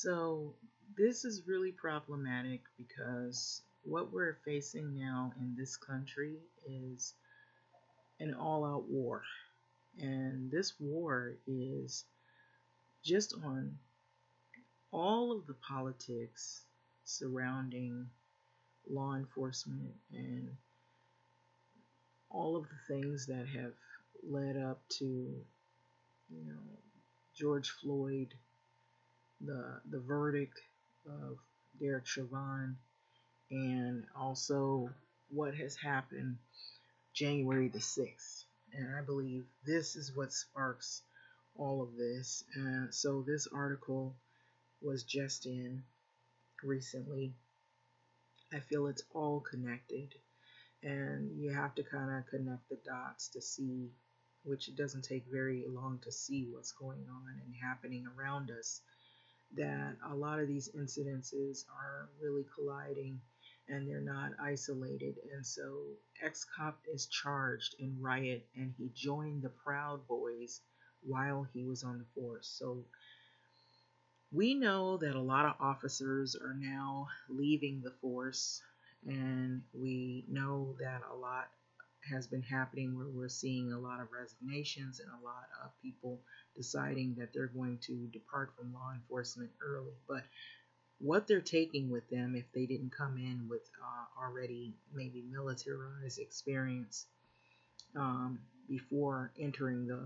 So, this is really problematic because what we're facing now in this country is an all out war. And this war is just on all of the politics surrounding law enforcement and all of the things that have led up to, George Floyd, the verdict of Derek Chauvin, and also what has happened January the 6th. And I believe this is what sparks all of this. So this article was just in recently. I feel it's all connected, and you have to kind of connect the dots to see, which it doesn't take very long to see what's going on and happening around us, that a lot of these incidences are really colliding and they're not isolated. And so ex-cop is charged in Riot, and he joined the Proud Boys while he was on the force. So we know that a lot of officers are now leaving the force, and we know that a lot has been happening where we're seeing a lot of resignations and a lot of people deciding that they're going to depart from law enforcement early. But what they're taking with them, if they didn't come in with already maybe militarized experience before entering the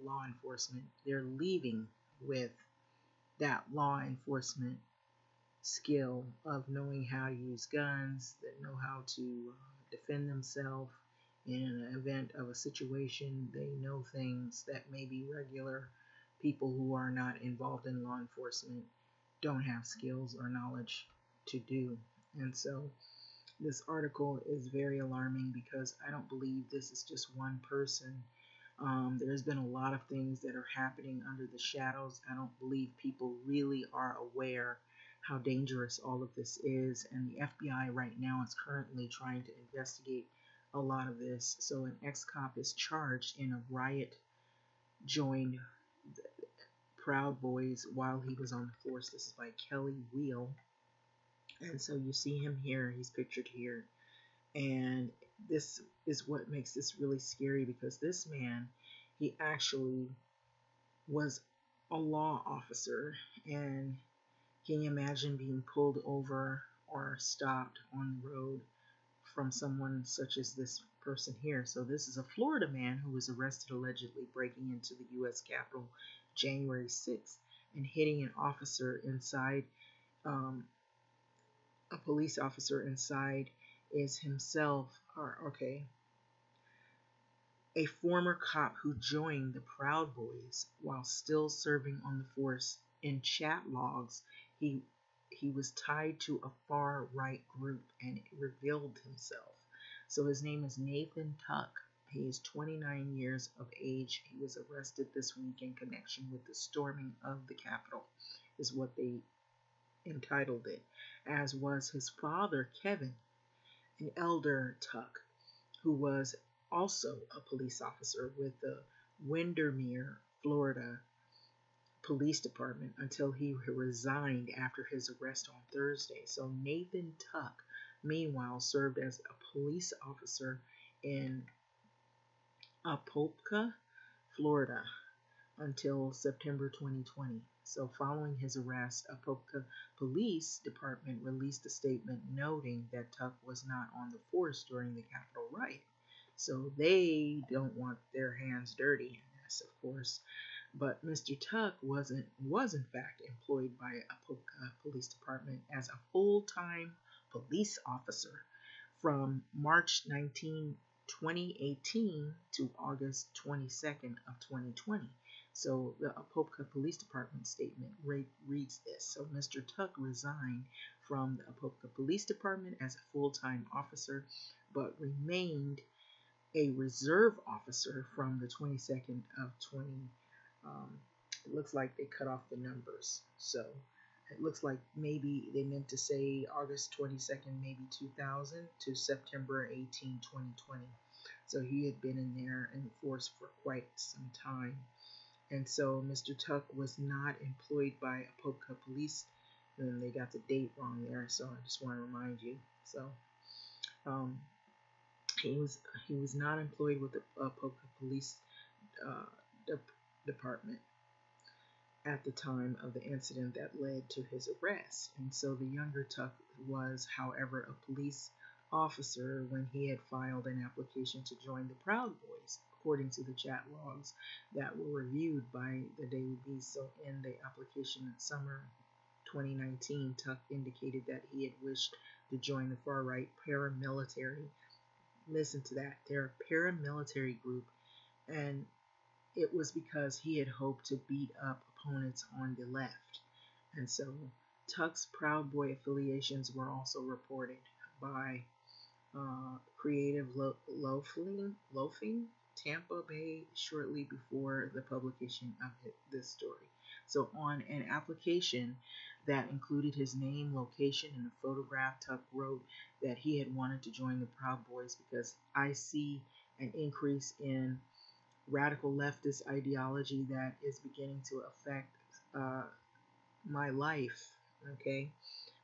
law enforcement, they're leaving with that law enforcement skill of knowing how to use guns, that know how to defend themselves in an event of a situation. They know things that maybe regular people who are not involved in law enforcement don't have skills or knowledge to do. And so this article is very alarming because I don't believe this is just one person. There's been a lot of things that are happening under the shadows. I don't believe people really are aware how dangerous all of this is, and the FBI right now is currently trying to investigate a lot of this. So an ex-cop is charged in a Riot joined Proud Boys while he was on the force. This is by Kelly Wheel. And so you see him here, he's pictured here. And this is what makes this really scary, because this man, he actually was a law officer. And can you imagine being pulled over or stopped on the road from someone such as this person here? So this is a Florida man who was arrested allegedly breaking into the U.S. Capitol January 6th and hitting an officer inside. A police officer inside is himself, a former cop who joined the Proud Boys while still serving on the force. In chat logs, he was tied to a far right group and revealed himself. So his name is Nathan Tuck. He is 29 years of age. He was arrested this week in connection with the storming of the Capitol, is what they entitled it, as was his father, Kevin, an elder Tuck, who was also a police officer with the Windermere, Florida Police Department until he resigned after his arrest on Thursday. So Nathan Tuck, meanwhile, served as a police officer in Apopka, Florida, until September 2020. So following his arrest, Apopka Police Department released a statement noting that Tuck was not on the force during the Capitol riot. So they don't want their hands dirty in this, of course. But Mr. Tuck was in fact employed by Apopka Police Department as a full-time police officer from March 19, 2018 to August 22nd of 2020. So the Apopka Police Department statement reads this. So Mr. Tuck resigned from the Apopka Police Department as a full-time officer, but remained a reserve officer from the 22nd of 20. It looks like they cut off the numbers. So it looks like maybe they meant to say August 22nd, maybe 2000 to September 18, 2020. So he had been in there in the force for quite some time. And so Mr. Tuck was not employed by Apopka Police and they got the date wrong there. So I just want to remind you. So um, he was he was not employed with the Apopka Police uh, de- Department at the time of the incident that led to his arrest. And so the younger Tuck was, however, a police officer when he had filed an application to join the Proud Boys, according to the chat logs that were reviewed by the Daily Beast. So in the application in summer 2019, Tuck indicated that he had wished to join the far-right paramilitary. Listen to that. They're a paramilitary group, and it was because he had hoped to beat up opponents on the left. And so Tuck's Proud Boy affiliations were also reported by Creative Loafing, Tampa Bay, shortly before the publication of this story. So, on an application that included his name, location, and a photograph, Tuck wrote that he had wanted to join the Proud Boys because I see an increase in radical leftist ideology that is beginning to affect uh, my life. Okay,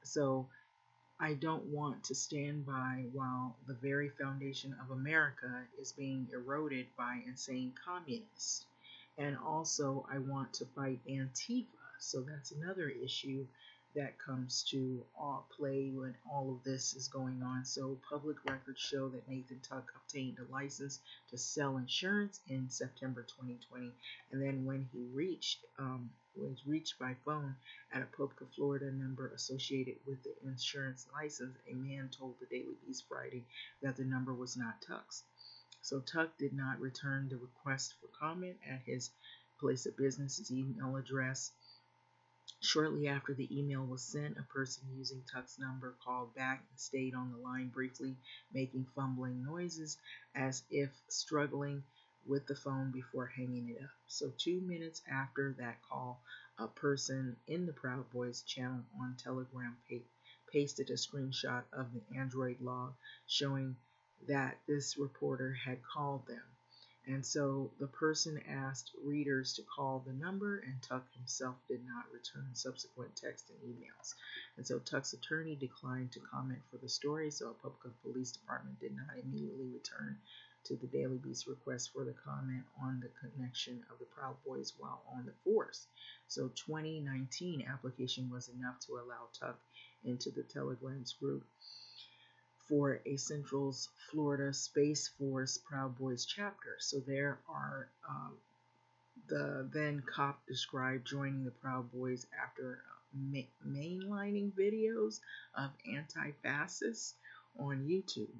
so I don't want to stand by while the very foundation of America is being eroded by insane communists. And also, I want to fight Antifa. So that's another issue that comes to play when all of this is going on. So, public records show that Nathan Tuck obtained a license to sell insurance in September 2020, and then when he was reached by phone at a Apopka, Florida number associated with the insurance license, a man told the Daily Beast Friday that the number was not Tuck's. So Tuck did not return the request for comment at his place of business, his email address. Shortly after the email was sent, a person using Tuck's number called back and stayed on the line briefly, making fumbling noises as if struggling with the phone before hanging it up. So 2 minutes after that call, a person in the Proud Boys channel on Telegram pasted a screenshot of the Android log showing that this reporter had called them. And so the person asked readers to call the number, and Tuck himself did not return subsequent texts and emails. And so Tuck's attorney declined to comment for the story, so Apopka Police Department did not immediately return to the Daily Beast request for the comment on the connection of the Proud Boys while on the force. So 2019 application was enough to allow Tuck into the Telegram's group for a Central Florida Space Force Proud Boys chapter. So there are the then cop described joining the Proud Boys after mainlining videos of anti-fascists on YouTube,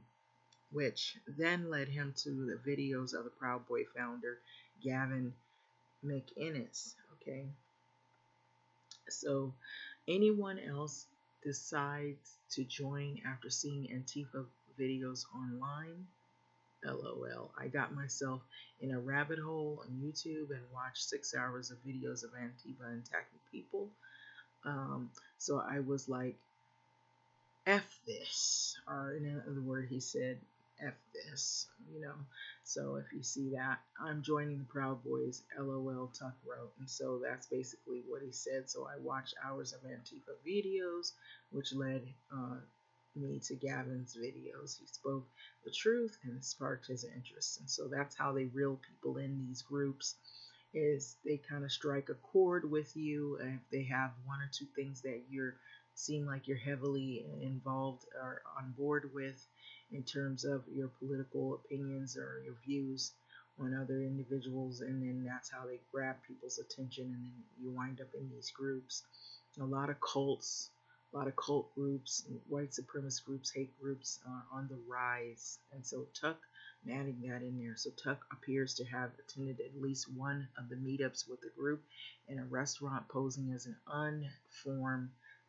which then led him to the videos of the Proud Boy founder Gavin McInnes. Okay, so anyone else decides to join after seeing Antifa videos online, LOL. I got myself in a rabbit hole on YouTube and watched 6 hours of videos of Antifa attacking people. So I was like, F this. Or in other words, he said, F this, you know. So if you see that, I'm joining the Proud Boys, LOL, Tuck wrote. And so that's basically what he said. So I watched hours of Antifa videos, which led me to Gavin's videos. He spoke the truth and sparked his interest. And so that's how they reel people in these groups, is they kind of strike a chord with you. And if they have one or two things that you're seem like you're heavily involved or on board with in terms of your political opinions or your views on other individuals, and then that's how they grab people's attention, and then you wind up in these groups. A lot of cults, a lot of cult groups, white supremacist groups, hate groups are on the rise. And so Tuck, I'm adding that in there. So Tuck appears to have attended at least one of the meetups with the group in a restaurant, posing as an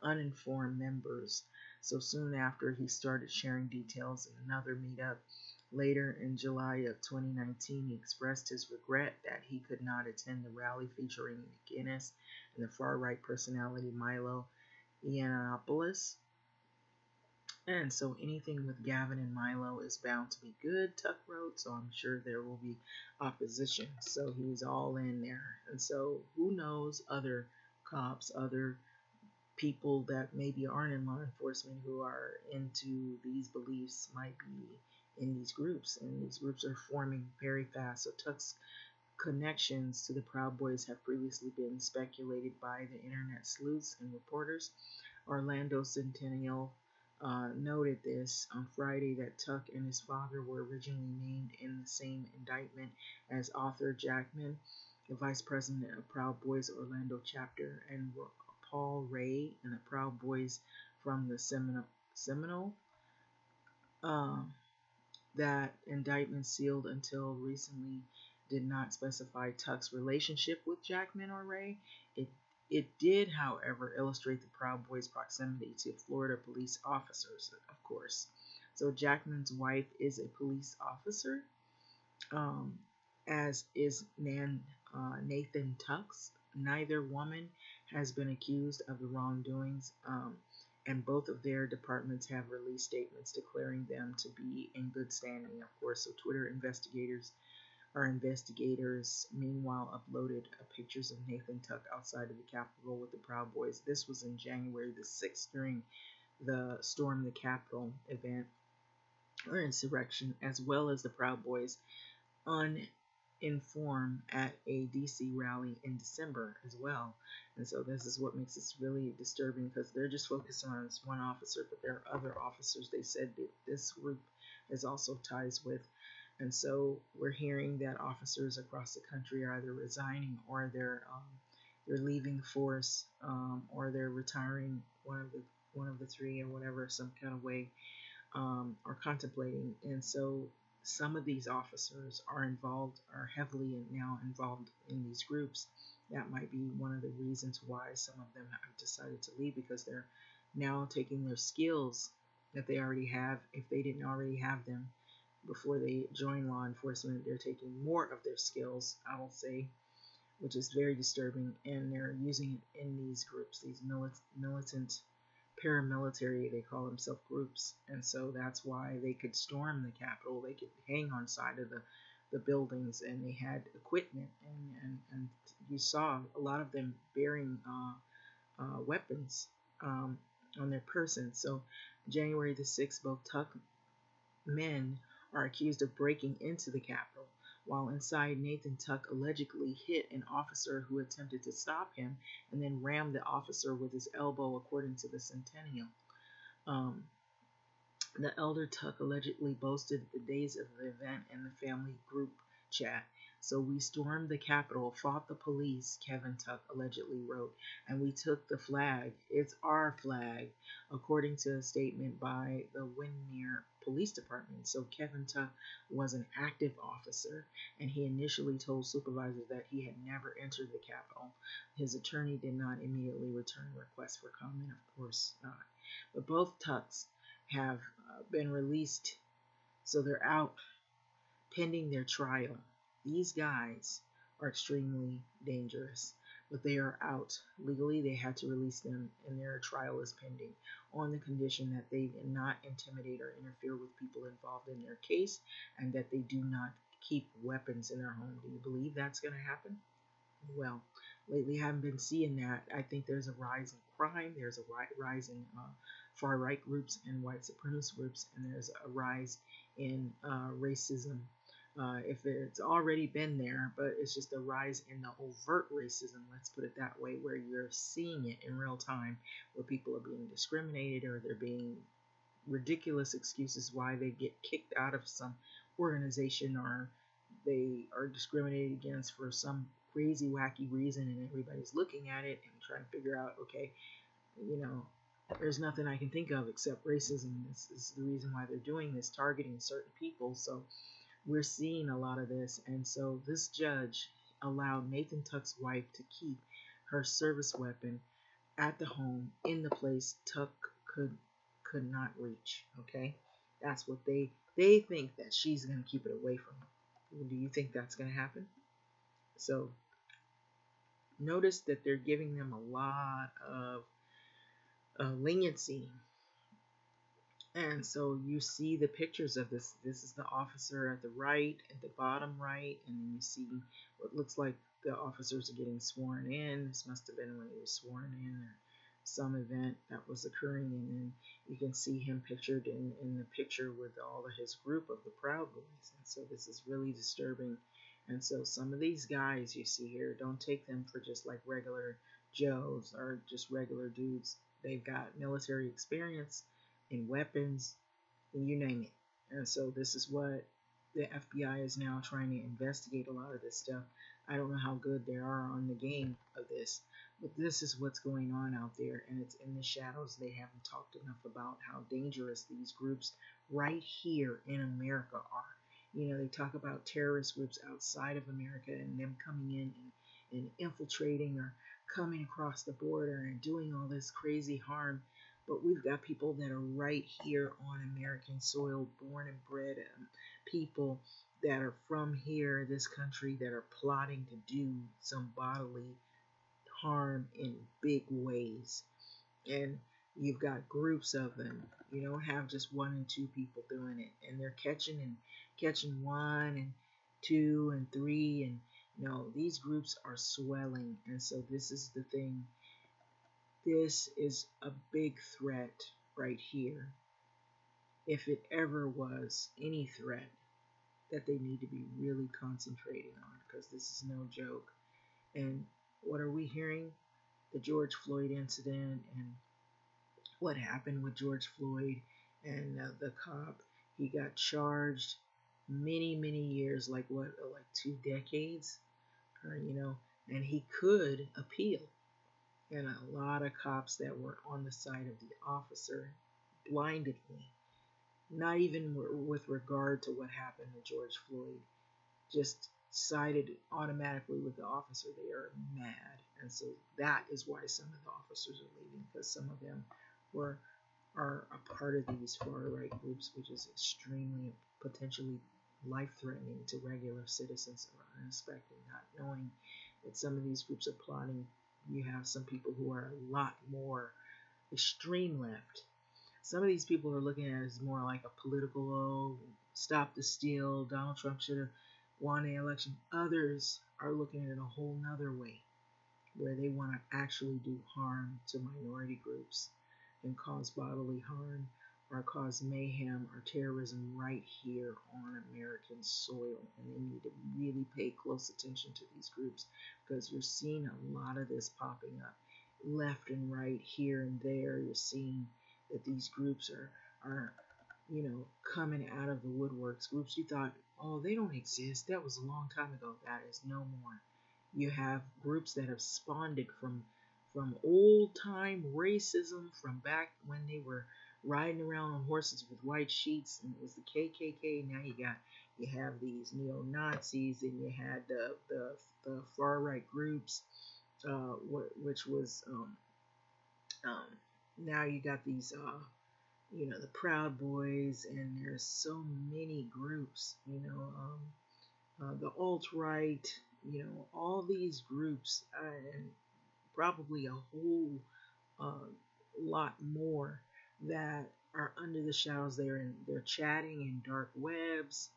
uninformed members. So soon after, he started sharing details in another meetup. Later in July of 2019, he expressed his regret that he could not attend the rally featuring McInnes and the far-right personality Milo Yiannopoulos. And so anything with Gavin and Milo is bound to be good, Tuck wrote, so I'm sure there will be opposition. So he's all in there. And so who knows, other cops, other people that maybe aren't in law enforcement who are into these beliefs might be in these groups, and these groups are forming very fast. So Tuck's connections to the Proud Boys have previously been speculated by the internet sleuths and reporters. Orlando Centennial noted this on Friday that Tuck and his father were originally named in the same indictment as Arthur Jackman, the vice president of Proud Boys Orlando chapter, and Paul Ray and the Proud Boys from the Seminole. Um, that indictment, sealed until recently, did not specify Tuck's relationship with Jackman or Ray. It it did, however, illustrate the Proud Boys' proximity to Florida police officers, of course. So Jackman's wife is a police officer, um, as is Nathan Tuck's. Neither woman has been accused of the wrongdoings, and both of their departments have released statements declaring them to be in good standing, of course. So Twitter investigators, meanwhile, uploaded pictures of Nathan Tuck outside of the Capitol with the Proud Boys. This was in January the 6th during the Storm the Capitol event or insurrection, as well as the Proud Boys uninformed at a DC rally in December as well. And so this is what makes this really disturbing, because they're just focusing on this one officer, but there are other officers they said that this group has also ties with. And so we're hearing that officers across the country are either resigning or they're leaving the force, or they're retiring, one of the three, or whatever, some kind of way, are contemplating. And so some of these officers are heavily now involved in these groups. That might be one of the reasons why some of them have decided to leave, because they're now taking their skills that they already have, if they didn't already have them before they join law enforcement. They're taking more of their skills, I will say, which is very disturbing, and they're using it in these groups, these militant paramilitary, they call themselves, groups. And so that's why they could storm the Capitol, they could hang on side of the buildings, and they had equipment, and you saw a lot of them bearing weapons on their person. So January the 6th, both Tuck men are accused of breaking into the Capitol. While inside, Nathan Tuck allegedly hit an officer who attempted to stop him and then rammed the officer with his elbow, according to the Centennial. Um, the elder Tuck allegedly boasted the days of the event in the family group chat. So we stormed the Capitol, fought the police, Kevin Tuck allegedly wrote, and we took the flag. It's our flag, according to a statement by the Windermere Police Department. So Kevin Tuck was an active officer, and he initially told supervisors that he had never entered the Capitol. His attorney did not immediately return requests for comment, of course not. But both Tucks have been released, so they're out pending their trial. These guys are extremely dangerous, but they are out legally. They had to release them, and their trial is pending on the condition that they not intimidate or interfere with people involved in their case, and that they do not keep weapons in their home. Do you believe that's going to happen? Well, lately I haven't been seeing that. I think there's a rise in crime, there's a rise in far right groups and white supremacist groups, and there's a rise in racism. If it's already been there, but it's just a rise in the overt racism, let's put it that way, where you're seeing it in real time, where people are being discriminated, or they're being ridiculous excuses why they get kicked out of some organization, or they are discriminated against for some crazy, wacky reason, and everybody's looking at it and trying to figure out, okay, you know, there's nothing I can think of except racism. This is the reason why they're doing this, targeting certain people. So we're seeing a lot of this. And so this judge allowed Nathan Tuck's wife to keep her service weapon at the home in the place Tuck could not reach. Okay, that's what they think, that she's going to keep it away from him. Do you think that's going to happen? So notice that they're giving them a lot of leniency. And so you see the pictures of this. This is the officer at the right, at the bottom right, and then you see what looks like the officers are getting sworn in. This must have been when he was sworn in, some event that was occurring, and then you can see him pictured in the picture with all of his group of the Proud Boys. And so this is really disturbing. And so some of these guys you see here, don't take them for just like regular Joes or just regular dudes. They've got military experience in weapons, and you name it. And so this is what the FBI is now trying to investigate a lot of this stuff. I don't know how good they are on the game of this, but this is what's going on out there, and it's in the shadows. They haven't talked enough about how dangerous these groups right here in America are. You know, they talk about terrorist groups outside of America and them coming in and infiltrating or coming across the border and doing all this crazy harm. But we've got people that are right here on American soil, born and bred people that are from here, this country, that are plotting to do some bodily harm in big ways. And you've got groups of them. You don't have just one and two people doing it, and they're catching one and two and three, and no, these groups are swelling. And so this is the thing. This is a big threat right here. If it ever was any threat that they need to be really concentrating on, because this is no joke. And what are we hearing? The George Floyd incident and what happened with George Floyd and the cop. He got charged many years, like what, like 2 decades, or and he could appeal. And a lot of cops that were on the side of the officer blindedly, not even with regard to what happened to George Floyd, just sided automatically with the officer. They are mad. And so that is why some of the officers are leaving, because some of them are a part of these far right groups, which is extremely potentially life threatening to regular citizens who are unsuspecting, not knowing that some of these groups are plotting. You have some people who are a lot more extreme left. Some of these people are looking at it as more like a political, stop the steal, Donald Trump should have won the election. Others are looking at it a whole nother way, where they want to actually do harm to minority groups and cause bodily harm or cause mayhem or terrorism right here on American soil. And they need to really pay close attention to these groups, because you're seeing a lot of this popping up left and right, here and there. You're seeing that these groups are coming out of the woodworks. Groups you thought, oh, they don't exist, that was a long time ago. That is no more. You have groups that have spawned from old time racism, from back when they were riding around on horses with white sheets, and it was the KKK. Now you have these neo Nazis, and you had the far right groups, which was now you got these the Proud Boys, and there's so many groups, the alt-right, all these groups, and probably a whole uh, lot more that are under the shadows. They're chatting in dark webs.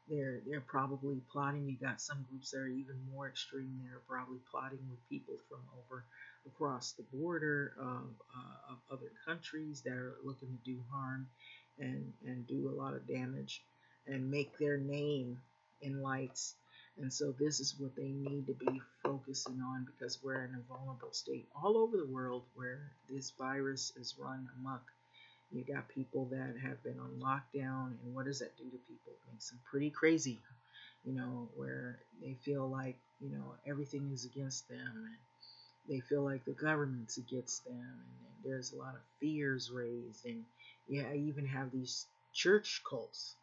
They're probably plotting. You got some groups that are even more extreme. They're probably plotting with people from over across the border of other countries that are looking to do harm and do a lot of damage and make their name in lights. And so this is what they need to be focusing on, because we're in a vulnerable state all over the world where this virus is run amok. You got people that have been on lockdown, and what does that do to people? It makes them pretty crazy, where they feel like, everything is against them, and they feel like the government's against them, and there's a lot of fears raised, and I even have these church cults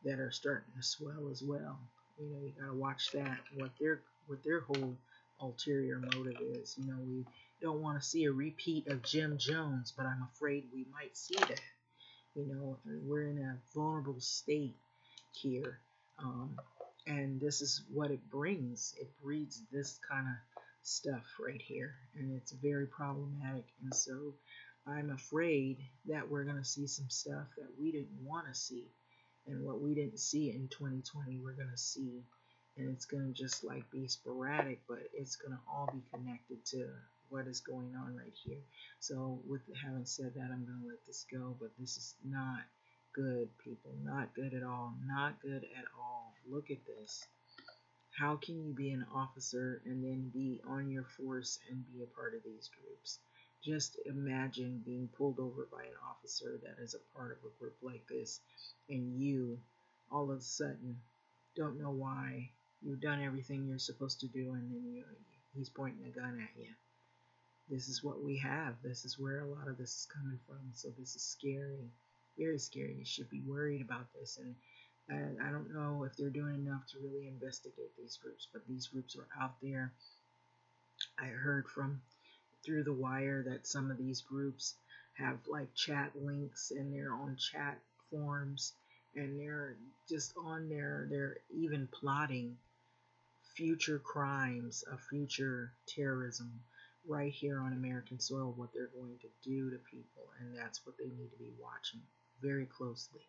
that are starting to swell as well. You gotta watch that, what their whole ulterior motive is. We don't want to see a repeat of Jim Jones, but I'm afraid we might see that. We're in a vulnerable state here, and this is what it brings. It breeds this kind of stuff right here, and it's very problematic. And so I'm afraid that we're going to see some stuff that we didn't want to see, and what we didn't see in 2020 we're going to see, and it's going to just like be sporadic, but it's going to all be connected to what is going on right here. So with having said that, I'm going to let this go, but this is not good, people. Not good at all. Not good at all. Look at this. How can you be an officer and then be on your force and be a part of these groups? Just imagine being pulled over by an officer that is a part of a group like this, and you all of a sudden don't know why. You've done everything you're supposed to do, and then he's pointing a gun at you. This is what we have. This is where a lot of this is coming from. So this is scary, very scary. You should be worried about this. And I don't know if they're doing enough to really investigate these groups, but these groups are out there. I heard from through the wire that some of these groups have like chat links, and they're on chat forums, and they're just on there. They're even plotting future crimes of future terrorism right here on American soil, what they're going to do to people, and that's what they need to be watching very closely.